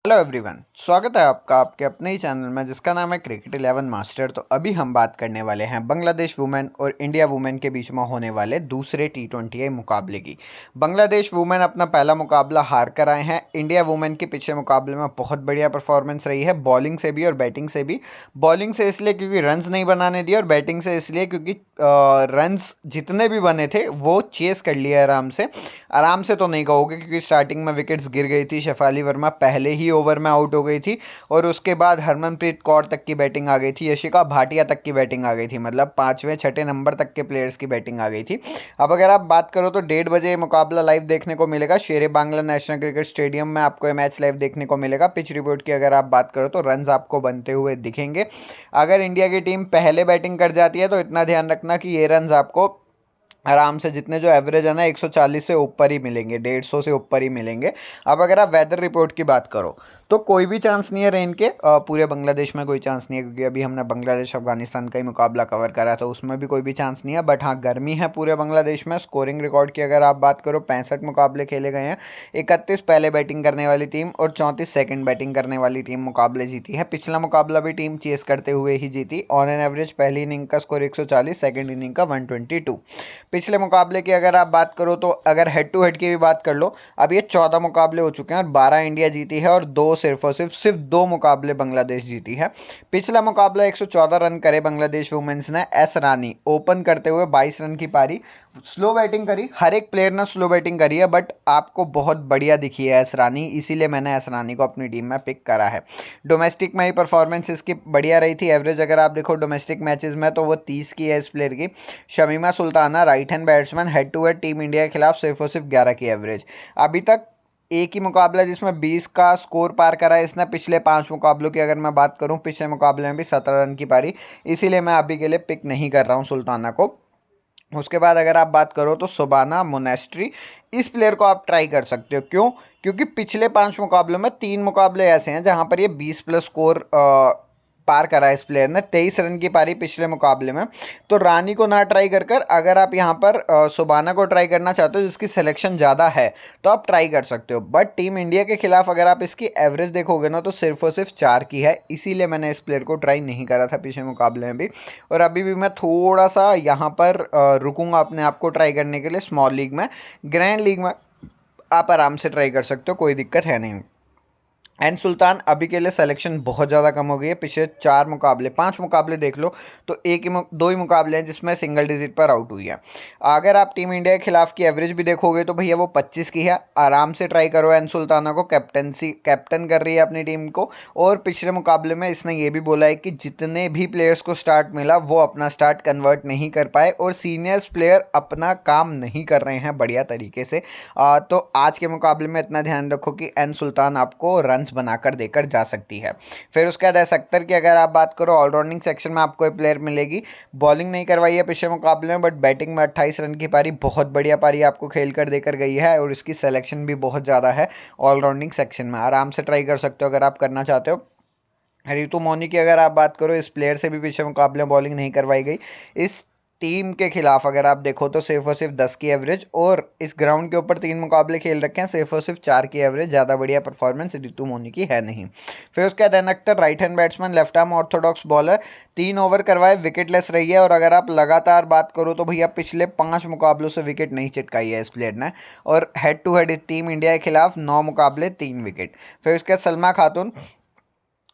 Hello everyone, स्वागत है आपका आपके अपने ही चैनल में जिसका नाम है क्रिकेट 11 मास्टर। तो अभी हम बात करने वाले हैं बांग्लादेश वुमेन और इंडिया वुमेन के बीच में होने वाले दूसरे T20 मुकाबले की। बांग्लादेश वुमेन अपना पहला मुकाबला हार कर आए हैं। इंडिया वुमेन के पिछले मुकाबले में बहुत बढ़िया परफॉर्मेंस रही है, बॉलिंग से भी और बैटिंग से भी। बॉलिंग से इसलिए क्योंकि रन्स नहीं बनाने दिए और बैटिंग से इसलिए क्योंकि रन्स जितने भी बने थे वो चेस कर लिए आराम से तो नहीं कहोगे क्योंकि स्टार्टिंग में विकेट्स गिर गई थी। शेफाली वर्मा पहले ही ओवर में आउट हो गई थी और उसके बाद हरमनप्रीत कौर तक की बैटिंग आ गई थी, यशिका भाटिया तक की बैटिंग आ गई थी, मतलब पाँचवें छठे नंबर तक के प्लेयर्स की बैटिंग आ गई थी। अब अगर आप बात करो तो 1:30 बजे मुकाबला लाइव देखने को मिलेगा। शेरे बांग्ला नेशनल क्रिकेट स्टेडियम में आपको ये मैच लाइव देखने को मिलेगा। पिच रिपोर्ट की अगर आप बात करो तो रन्स आपको बनते हुए दिखेंगे। अगर इंडिया की टीम पहले बैटिंग कर जाती है तो इतना ध्यान रखना कि ये रन्स आपको आराम से जितने जो एवरेज है ना 140 से ऊपर ही मिलेंगे, 150 से ऊपर ही मिलेंगे। अब अगर आप वेदर रिपोर्ट की बात करो तो कोई भी चांस नहीं है रेन के, पूरे बांग्लादेश में कोई चांस नहीं है क्योंकि अभी हमने बांग्लादेश अफगानिस्तान का ही मुकाबला कवर करा तो उसमें भी कोई भी चांस नहीं है। बट हाँ, गर्मी है पूरे बांग्लादेश में। स्कोरिंग रिकॉर्ड की अगर आप बात करो 65 मुकाबले खेले गए हैं, 31 पहले बैटिंग करने वाली टीम और 34 सेकंड बैटिंग करने वाली टीम मुकाबले जीती है। पिछला मुकाबला भी टीम चेस करते हुए ही जीती। ऑन एन एवरेज पहली इनिंग का स्कोर 140, सेकंड इनिंग का 122। पिछले मुकाबले की अगर आप बात करो तो अगर हेड टू हेड की भी बात कर लो, अब ये 14 मुकाबले हो चुके हैं और 12 इंडिया जीती है और दो सिर्फ और सिर्फ 2 मुकाबले बांग्लादेश जीती है। पिछला मुकाबला 114 रन करे बांग्लादेश वुमेन्स ने। एस रानी ओपन करते हुए 22 रन की पारी, स्लो बैटिंग करी। हर एक प्लेयर ने स्लो बैटिंग करी है बट आपको बहुत बढ़िया दिखी है एस रानी, इसीलिए मैंने एस रानी को अपनी टीम में पिक करा है। डोमेस्टिक में ही परफॉर्मेंस इसकी बढ़िया रही थी। एवरेज अगर आप देखो डोमेस्टिक मैचेस में तो वो 30 की है इस प्लेयर की। Shamima Sultana right hand batsman, head to head team India के खिलाफ सिर्फ और सिर्फ 11 की एवरेज। अभी तक एक ही मुकाबला जिसमें 20 का स्कोर पार करा है इसने। पिछले 5 मुकाबलों की अगर मैं बात करूं, पिछले मुकाबले में भी 17 रन की पारी, इसीलिए मैं अभी के लिए पिक नहीं कर रहा हूं सुल्ताना को। उसके बाद अगर आप बात करो तो सुबाना मोनेस्ट्री, इस प्लेयर को आप ट्राई कर सकते हो। क्यों? क्योंकि पिछले 5 मुकाबलों में 3 मुकाबले ऐसे हैं जहां पर ये 20 प्लस स्कोर पार करा है इस प्लेयर ने। 23 रन की पारी पिछले मुकाबले में। तो रानी को ना ट्राई कर कर अगर आप यहाँ पर सुबाना को ट्राई करना चाहते हो जिसकी सिलेक्शन ज़्यादा है तो आप ट्राई कर सकते हो। बट टीम इंडिया के खिलाफ अगर आप इसकी एवरेज देखोगे ना तो सिर्फ और सिर्फ 4 की है, इसीलिए मैंने इस प्लेयर को ट्राई नहीं करा था पिछले मुकाबले में भी। और अभी भी मैं थोड़ा सा यहाँ पर रुकूंगा अपने आप को ट्राई करने के लिए। स्मॉल लीग में, ग्रैंड लीग में आप आराम से ट्राई कर सकते हो, कोई दिक्कत है नहीं। एंड सुल्तान अभी के लिए सिलेक्शन बहुत ज़्यादा कम हो गई है। पिछले 4 मुकाबले 5 मुकाबले देख लो तो दो ही मुकाबले हैं जिसमें सिंगल डिजिट पर आउट हुई है। अगर आप टीम इंडिया के खिलाफ की एवरेज भी देखोगे तो भैया वो 25 की है। आराम से ट्राई करो एंड सुल्ताना को, कैप्टन कर रही है अपनी टीम को। और पिछले मुकाबले में इसने ये भी बोला है कि जितने भी प्लेयर्स को स्टार्ट मिला वो अपना स्टार्ट कन्वर्ट नहीं कर पाए और सीनियर्स प्लेयर अपना काम नहीं कर रहे हैं बढ़िया तरीके से। तो आज के मुकाबले में इतना ध्यान रखो कि एन सुल्तान आपको रन बनाकर देकर जा सकती है। फिर उसके बाद एस अख्तर की अगर आप बात करो, ऑलराउंडिंग सेक्शन में आपको एक प्लेयर मिलेगी। बॉलिंग नहीं करवाई है पिछले मुकाबले में बट बैटिंग में 28 रन की पारी, बहुत बढ़िया पारी आपको खेल कर देकर गई है और इसकी सिलेक्शन भी बहुत ज़्यादा है ऑलराउंडिंग सेक्शन में। आराम से ट्राई कर सकते हो अगर आप करना चाहते हो। रितु मौनी की अगर आप बात करो, इस प्लेयर से भी पिछले मुकाबले में बॉलिंग नहीं करवाई गई। इस टीम के खिलाफ अगर आप देखो तो सिर्फ और सिर्फ 10 की एवरेज और इस ग्राउंड के ऊपर 3 मुकाबले खेल रखे हैं, सिर्फ और सिर्फ 4 की एवरेज। ज़्यादा बढ़िया परफॉर्मेंस रितु मोनी की है नहीं। फिर उसके बाद N Akhter right hand batsman, left arm orthodox bowler, 3 over करवाए, विकेटलेस रही है। और अगर आप लगातार बात करो तो भैया पिछले 5 मुकाबलों से विकेट नहीं चिटकाई है इस प्लेयर ने। और head to head team India के खिलाफ 9 मुकाबले 3 विकेट। फिर उसके बाद सलमा खातून,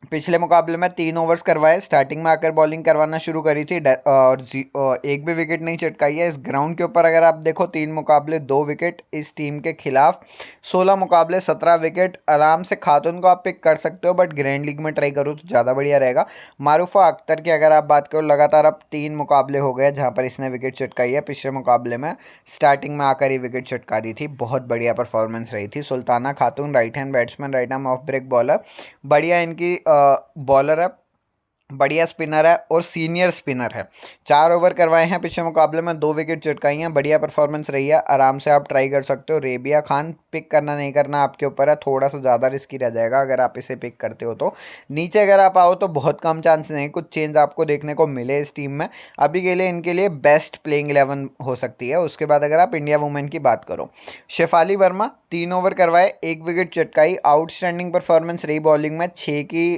पिछले मुकाबले में 3 ओवर्स करवाए, स्टार्टिंग में आकर बॉलिंग करवाना शुरू करी थी और एक भी विकेट नहीं चटकाई है। इस ग्राउंड के ऊपर अगर आप देखो 3 मुकाबले 2 विकेट इस टीम के खिलाफ, 16 मुकाबले 17 विकेट। आराम से खातून को आप पिक कर सकते हो बट ग्रैंड लीग में ट्राई करो तो ज़्यादा बढ़िया रहेगा। मारूफा अख्तर की अगर आप बात करो, लगातार अब 3 मुकाबले हो गए जहाँ पर इसने विकेट चटकाई है। पिछले मुकाबले में स्टार्टिंग में आकर ही विकेट चटका दी थी, बहुत बढ़िया परफॉर्मेंस रही थी। Sultana Khatun right hand batsman, right arm off break bowler, बढ़िया इनकी बॉलर है। बढ़िया स्पिनर है और सीनियर स्पिनर है। 4 ओवर करवाए हैं, पिछले मुकाबले में 2 विकेट चटकाई हैं, बढ़िया परफॉर्मेंस रही है। आराम से आप ट्राई कर सकते हो। रेबिया खान पिक करना नहीं करना आपके ऊपर है, थोड़ा सा ज़्यादा रिस्की रह जाएगा अगर आप इसे पिक करते हो तो। नीचे अगर आप आओ तो बहुत कम चांसेस हैं कुछ चेंज आपको देखने को मिले इस टीम में। अभी के लिए इनके लिए बेस्ट प्लेइंग 11 हो सकती है। उसके बाद अगर आप इंडिया वुमेन की बात करो, शेफाली वर्मा 3 ओवर करवाए, 1 विकेट चटकाई, आउटस्टैंडिंग परफॉर्मेंस रही बॉलिंग में। 6 की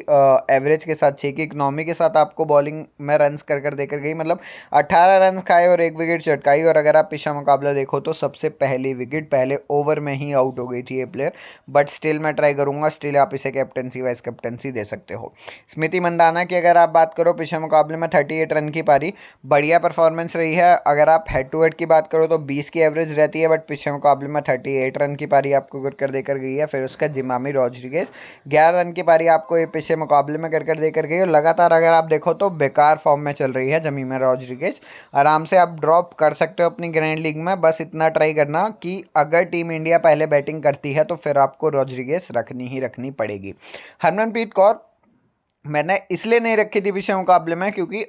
एवरेज के साथ, 6 की इकनॉमी के साथ आपको बॉलिंग में रन्स कर देकर गई, मतलब 18 रन खाए और 1 विकेट चटकाई। और अगर आप पिछला मुकाबला देखो तो सबसे पहली विकेट पहले ओवर में ही आउट हो गई थी ये प्लेयर। बट स्टिल मैं ट्राई करूंगा, स्टिल आप इसे कैप्टनसी वाइस कैप्टनसी दे सकते हो। स्मृति मंदाना की अगर आप बात करो, पिछले मुकाबले में 38 रन की पारी, बढ़िया परफॉर्मेंस रही है। अगर आप हेड टू हेड की बात करो तो 20 की एवरेज रहती है, बट पिछले मुकाबले में 38 रन की पारी आपको कर देकर गई है। फिर उसका जिमामी रॉड्रिगेज 11 रन की पारी आपको ये पिछले मुकाबले में कर देकर गई। और लगातार अगर आप देखो तो बेकार फॉर्म में चल रही है जमीमा रॉड्रिगेज। आराम से आप ड्रॉप कर सकते हो अपनी ग्रैंड लीग में, बस इतना ट्राई करना कि अगर टीम इंडिया पहले बैटिंग करती है तो फिर आपको रॉड्रिगेज रखनी ही रखनी पड़ेगी। हरमनप्रीत कौर मैंने इसलिए नहीं रखी थी पिछले मुकाबले में क्योंकि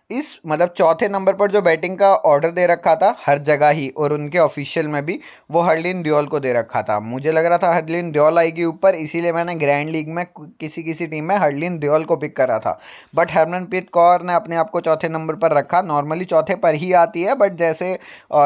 इस मतलब चौथे नंबर पर जो बैटिंग का ऑर्डर दे रखा था हर जगह ही, और उनके ऑफिशियल में भी, वो हरलीन ड्योल को दे रखा था। मुझे लग रहा था हरलीन ड्योल आएगी ऊपर, इसीलिए मैंने ग्रैंड लीग में किसी किसी टीम में हरलीन ड्योल को पिक करा था। बट हरमनप्रीत कौर ने अपने आप को चौथे नंबर पर रखा। नॉर्मली चौथे पर ही आती है, बट जैसे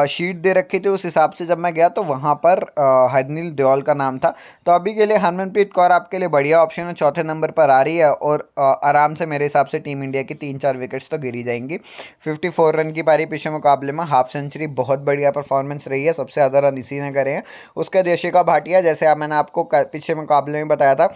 शीट दे रखी थी उस हिसाब से जब मैं गया तो वहाँ पर हरलीन ड्योल का नाम था। तो अभी के लिए हरमनप्रीत कौर आपके लिए बढ़िया ऑप्शन है, चौथे नंबर पर आ रही है। और आराम से मेरे हिसाब से टीम इंडिया की 3-4 विकेट्स तो गिरी जाएंगी। 54 रन की पारी पिछले मुकाबले में, हाफ सेंचुरी, बहुत बढ़िया परफॉर्मेंस रही है। सबसे ज़्यादा रन इसी ने करे हैं। उसके यशिका भाटिया, जैसे मैंने आपको पिछले मुकाबले में बताया था,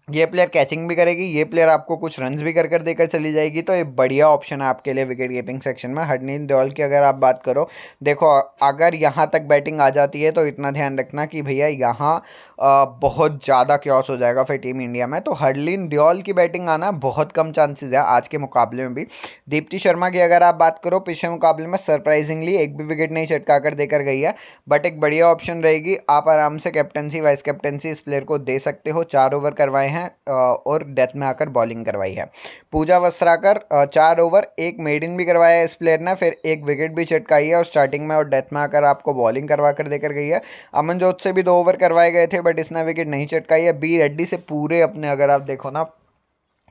ये प्लेयर कैचिंग भी करेगी, ये प्लेयर आपको कुछ रन्स भी कर देकर चली जाएगी। तो ये बढ़िया ऑप्शन है आपके लिए विकेट कीपिंग सेक्शन में। हरनील ड्योल की अगर आप बात करो, देखो अगर यहाँ तक बैटिंग आ जाती है तो इतना ध्यान रखना कि भैया यहाँ बहुत ज़्यादा क्यॉस हो जाएगा फिर टीम इंडिया में। तो हरलीन ड्योल की बैटिंग आना बहुत कम चांसेस है आज के मुकाबले में भी। दीप्ति शर्मा की अगर आप बात करो, पिछले मुकाबले में सरप्राइजिंगली एक भी विकेट नहीं चटका कर देकर गई है, बट एक बढ़िया ऑप्शन रहेगी। आप आराम से कैप्टनसी वाइस कैप्टनसी इस प्लेयर को दे सकते हो। 4 ओवर करवाए हैं और डेथ में आकर बॉलिंग करवाई है। पूजा वस्त्राकर 4 ओवर, 1 मेडन भी करवाया है इस प्लेयर ने, फिर 1 विकेट भी चटकाई है और स्टार्टिंग में और डेथ में आकर आपको बॉलिंग करवा कर देकर गई है। अमनजोत से भी 2 ओवर करवाए गए थे, बट इसने विकेट नहीं चटकाई है। बी रेड्डी से पूरे अपने अगर आप देखो ना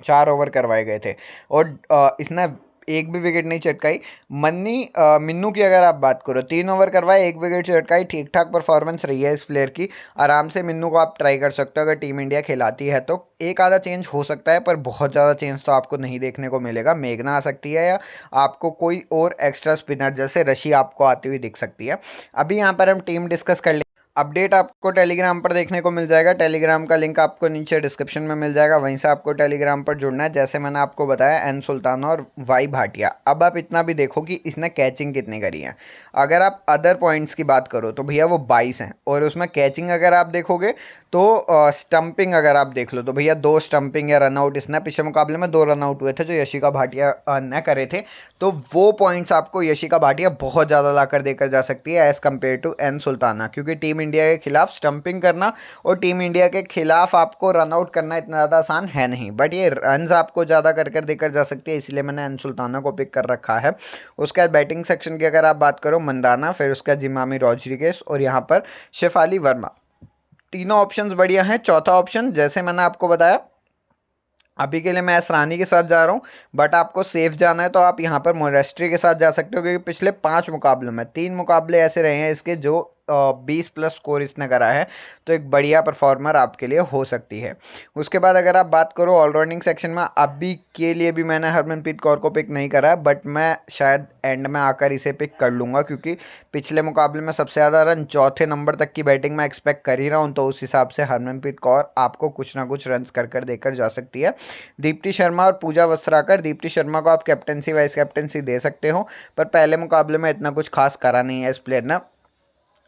4 ओवर करवाए गए थे और इसने एक भी विकेट नहीं चटकाई। मिन्नू की अगर आप बात करो, 3 ओवर करवाए, 1 विकेट चटकाई, ठीक ठाक परफॉर्मेंस रही है इस प्लेयर की। आराम से मिन्नू को आप ट्राई कर सकते हो अगर टीम इंडिया खिलाती है तो। एक आधा चेंज हो सकता है पर बहुत ज़्यादा चेंज तो आपको नहीं देखने को मिलेगा। मेघना आ सकती है या आपको कोई और एक्स्ट्रा स्पिनर जैसे ऋषि आपको आती हुई दिख सकती है। अभी यहाँ पर हम टीम डिस्कस कर अपडेट आपको टेलीग्राम पर देखने को मिल जाएगा। टेलीग्राम का लिंक आपको नीचे डिस्क्रिप्शन में मिल जाएगा, वहीं से आपको टेलीग्राम पर जुड़ना है। जैसे मैंने आपको बताया, एन सुल्ताना और वाई भाटिया। अब आप इतना भी देखो कि इसने कैचिंग कितनी करी है। अगर आप अदर पॉइंट्स की बात करो तो भैया वो 22 हैं, और उसमें कैचिंग अगर आप देखोगे तो स्टंपिंग अगर आप देख लो तो भैया 2 स्टंपिंग या रनआउट इसने पिछले मुकाबले में 2 रनआउट हुए थे जो यशिका भाटिया ने करे थे। तो वो पॉइंट्स आपको यशिका भाटिया बहुत ज़्यादा ला कर देकर जा सकती है as compare to N Sultana, क्योंकि टीम इंडिया के खिलाफ स्टंपिंग करना और टीम इंडिया के खिलाफ आपको रनआउट करना इतना ज़्यादा आसान है नहीं, बट ये रन्स आपको ज़्यादा कर देकर जा सकती है, इसलिए मैंने एन सुल्ताना को पिक कर रखा है। उसके बाद बैटिंग सेक्शन की अगर आप बात करो, मंदाना, फिर उसका जिमामी रॉड्रिगेज और यहाँ पर शेफाली वर्मा। तीनों ऑप्शंस बढ़िया हैं। चौथा ऑप्शन जैसे मैंने आपको बताया, अभी के लिए मैं एस रानी के साथ जा रहा हूँ, बट आपको सेफ जाना है तो आप यहाँ पर मोनेस्ट्री के साथ जा सकते हो, क्योंकि पिछले 5 मुकाबलों में 3 मुकाबले ऐसे रहे हैं इसके जो 20+ स्कोर इसने करा है। तो एक बढ़िया परफॉर्मर आपके लिए हो सकती है। उसके बाद अगर आप बात करो ऑलराउंडिंग सेक्शन में, अभी के लिए भी मैंने हरमनप्रीत कौर को पिक नहीं करा है, बट मैं शायद एंड में आकर इसे पिक कर लूँगा, क्योंकि पिछले मुकाबले में सबसे ज़्यादा रन चौथे नंबर तक की बैटिंग में एक्सपेक्ट कर ही रहा हूँ, तो उस हिसाब से हरमनप्रीत कौर आपको कुछ ना कुछ रन कर देकर जा सकती है। दीप्ति शर्मा और पूजा वस्त्राकर, दीप्ति शर्मा को आप कैप्टनसी वाइस कैप्टनसी दे सकते हो, पर पहले मुकाबले में इतना कुछ खास करा नहीं है इस प्लेयर ने।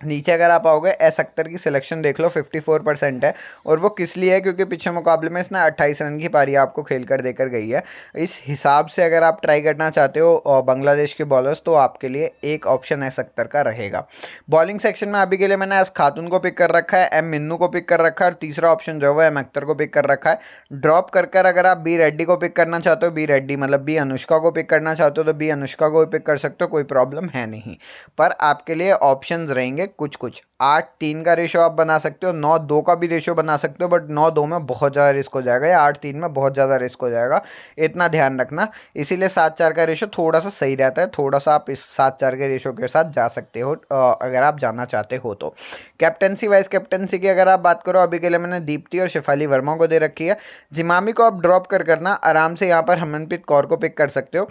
नीचे अगर आप आओगे, एस अख्तर की सिलेक्शन देख लो 54% है, और वो किस लिए है, क्योंकि पिछले मुकाबले में इसने 28 रन की पारी आपको खेल कर देकर गई है। इस हिसाब से अगर आप ट्राई करना चाहते हो बांग्लादेश के बॉलर्स, तो आपके लिए एक ऑप्शन एस अख्तर का रहेगा। बॉलिंग सेक्शन में अभी के लिए मैंने एस खातून को पिक कर रखा है, एम मिन्नू को पिक कर रखा है, और तीसरा ऑप्शन जो है एम अख्तर को पिक कर रखा है। ड्रॉप कर कर अगर आप बी रेड्डी को पिक करना चाहते हो, बी रेड्डी मतलब बी अनुष्का को पिक करना चाहते हो, तो बी अनुष्का को भी पिक कर सकते हो, कोई प्रॉब्लम है नहीं। पर आपके लिए ऑप्शंस रहेंगे कुछ कुछ। 8-3 का रेशो आप बना सकते हो, 9-2 का भी रेशो बना सकते हो, बट 9-2 में बहुत ज़्यादा रिस्क हो जाएगा, या 8-3 में बहुत ज़्यादा रिस्क हो जाएगा, इतना ध्यान रखना। इसीलिए 7-4 का रेशो थोड़ा सा सही रहता है, थोड़ा सा आप इस 7-4 के रेशो के साथ जा सकते हो अगर आप जाना चाहते हो तो। कैप्टनसी वाइस कैप्टनसी की अगर आप बात करो, अभी के लिए मैंने दीप्ति और शेफाली वर्मा को दे रखी है। जिमामी को आप ड्रॉप कर करना आराम से यहाँ पर हरमनप्रीत कौर को पिक कर सकते हो।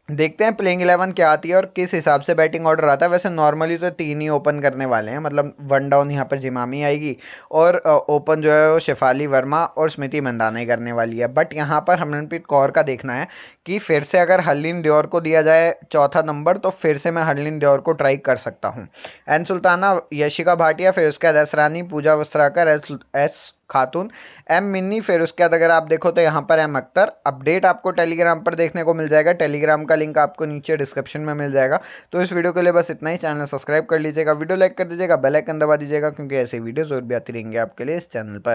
देखते हैं प्लेइंग 11 क्या आती है और किस हिसाब से बैटिंग ऑर्डर आता है। वैसे नॉर्मली तो 3 ही ओपन करने वाले हैं, मतलब 1 डाउन यहाँ पर जिमामी आएगी, और ओपन जो है वो शेफाली वर्मा और स्मृति मंदाना ही करने वाली है। बट यहाँ पर हरमनप्रीत कौर का देखना है कि फिर से अगर हरलीन ड्योर को दिया जाए चौथा नंबर, तो फिर से मैं हरलीन ड्योर को ट्राई कर सकता हूँ। एन सुल्ताना, यशिका भाटिया, फिर उसके बाद एस रानी, पूजा वस्त्राकर, एस खातून, एम मिन्नी, फिर उसके बाद अगर आप देखो तो यहाँ पर एम अख्तर। अपडेट आपको टेलीग्राम पर देखने को मिल जाएगा, टेलीग्राम का लिंक आपको नीचे डिस्क्रिप्शन में मिल जाएगा। तो इस वीडियो के लिए बस इतना ही। चैनल सब्सक्राइब कर लीजिएगा, वीडियो लाइक कर दीजिएगा, बेल आइकन दबा दीजिएगा, क्योंकि ऐसे वीडियोज़ और भी आती रहेंगी आपके लिए इस चैनल पर।